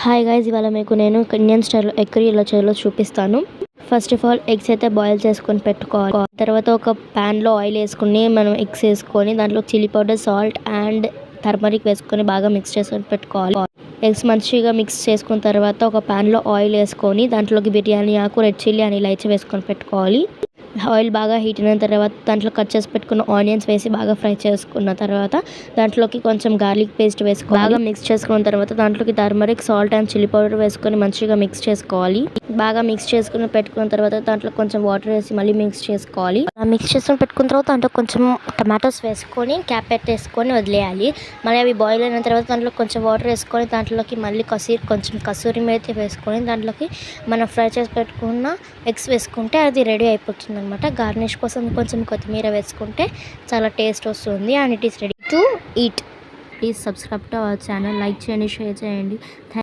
Hi guys, ఇవాళ మీకు నేను ఇండియన్ స్టైల్లో ఎగ్ కర్రీ ఎలా చేయాలో చూపిస్తాను. ఫస్ట్ ఆఫ్ ఆల్ ఎగ్స్ అయితే బాయిల్ చేసుకొని పెట్టుకోవాలి. తర్వాత ఒక ప్యాన్లో ఆయిల్ వేసుకుని మనం ఎగ్స్ వేసుకొని దాంట్లో chilli powder, salt and turmeric వేసుకొని బాగా మిక్స్ చేసుకొని పెట్టుకోవాలి. ఎగ్స్ మంచిగా మిక్స్ చేసుకున్న తర్వాత ఒక ప్యాన్లో ఆయిల్ వేసుకొని దాంట్లోకి బిర్యానీ ఆకు, రెడ్ చిల్లీ అని ఇలాచి వేసుకొని పెట్టుకోవాలి. ఆయిల్ బాగా హీట్ అయిన తర్వాత దాంట్లో కట్ చేసి పెట్టుకున్న ఆనియన్స్ వేసి బాగా ఫ్రై చేసుకున్న తర్వాత దాంట్లోకి కొంచెం గార్లిక్ పేస్ట్ వేసుకొని బాగా మిక్స్ చేసుకున్న తర్వాత దాంట్లోకి turmeric, salt and chilli powder వేసుకొని మంచిగా మిక్స్ చేసుకోవాలి. బాగా మిక్స్ చేసుకుని పెట్టుకున్న తర్వాత దాంట్లో కొంచెం వాటర్ వేసి మళ్ళీ మిక్స్ చేసుకోవాలి. మిక్స్ చేసుకొని పెట్టుకున్న తర్వాత దాంట్లో కొంచెం టమాటోస్ వేసుకొని క్యాప్ పెట్టేసుకొని వదిలేయాలి. మళ్ళీ అవి బాయిల్ అయిన తర్వాత దాంట్లో కొంచెం వాటర్ వేసుకొని దాంట్లోకి మళ్ళీ కొంచెం కసూరి మేతి వేసుకొని దాంట్లోకి మనం ఫ్రై చేసి పెట్టుకున్న ఎగ్స్ వేసుకుంటే అది రెడీ అయిపోతుంది అనమాట. గార్నిష్ కోసం కొంచెం కొత్తిమీర వేసుకుంటే చాలా టేస్ట్ వస్తుంది. And it is ready to eat. Please subscribe to our channel. Like చేయండి, షేర్ చేయండి.